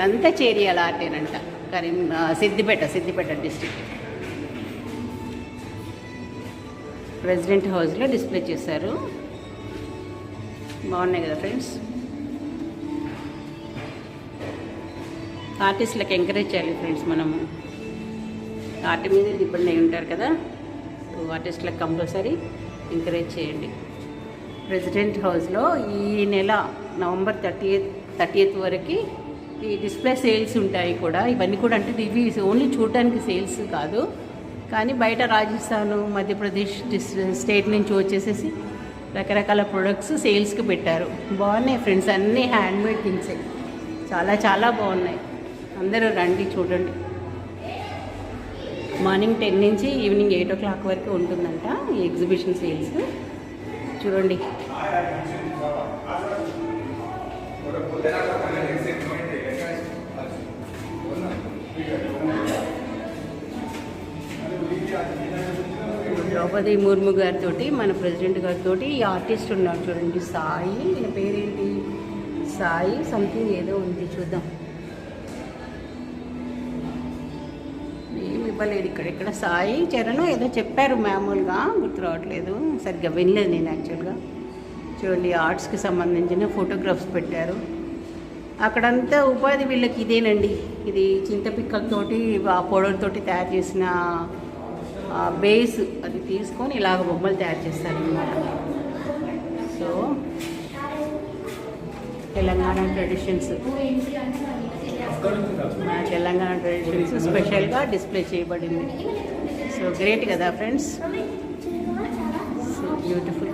అంతా Cheriyal ఆర్టేనంట. Siddipet district. President హౌస్లో display చేశారు. బాగున్నాయి కదా ఫ్రెండ్స్. ఆర్టిస్టులకు ఎంకరేజ్ చేయాలి ఫ్రెండ్స్. మనము ఆర్ట్ మీద డిపెండ్ అయి ఉంటారు కదా, ఆర్టిస్టులకు కంపల్సరీ ఎంకరేజ్ చేయండి. ప్రెసిడెంట్ హౌస్లో ఈ నెల నవంబర్ 30th వరకు ఈ డిస్ప్లే సేల్స్ ఉంటాయి కూడా. ఇవన్నీ కూడా అంటే ఇవి ఓన్లీ చూడడానికి సేల్స్ కాదు, కానీ బయట రాజస్థాన్, మధ్యప్రదేశ్ స్టేట్ నుంచి వచ్చేసేసి రకరకాల ప్రొడక్ట్స్ సేల్స్కి పెట్టారు. బాగున్నాయి ఫ్రెండ్స్, అన్నీ హ్యాండ్మేడ్ థింగ్సే, చాలా చాలా బాగున్నాయి. అందరూ రండి చూడండి. మార్నింగ్ 10 నుంచి ఈవినింగ్ 8 o'clock వరకు ఉంటుందంట ఈ ఎగ్జిబిషన్ సేల్స్. చూడండి. ద్రౌపది ముర్ము గారితో, మన ప్రెసిడెంట్ గారితో ఈ ఆర్టిస్ట్ ఉన్నాడు చూడండి, సాయి. ఈయన పేరేంటి, సాయి సంథింగ్ ఏదో ఉంది, చూద్దాం. ఏమి ఇవ్వలేదు ఇక్కడ సాయి చరణ్ ఏదో చెప్పారు మామూలుగా, గుర్తు రావట్లేదు, సరిగ్గా వినలేదు నేను యాక్చువల్గా. చూడండి, ఆర్ట్స్కి సంబంధించిన ఫోటోగ్రాఫ్స్ పెట్టారు. అక్కడంతా ఉపాధి వీళ్ళకి ఇదేనండి. ఇది చింతపిక్కలతోటి ఆ పౌడర్తోటి తయారు చేసిన బేస్ అది తీసుకొని ఇలాగ బొమ్మలు తయారు చేస్తారనమాట. సో తెలంగాణ ట్రెడిషన్స్, మన తెలంగాణ ట్రెడిషన్స్ స్పెషల్గా డిస్ప్లే చేయబడింది. సో గ్రేట్ కదా ఫ్రెండ్స్, సో బ్యూటిఫుల్.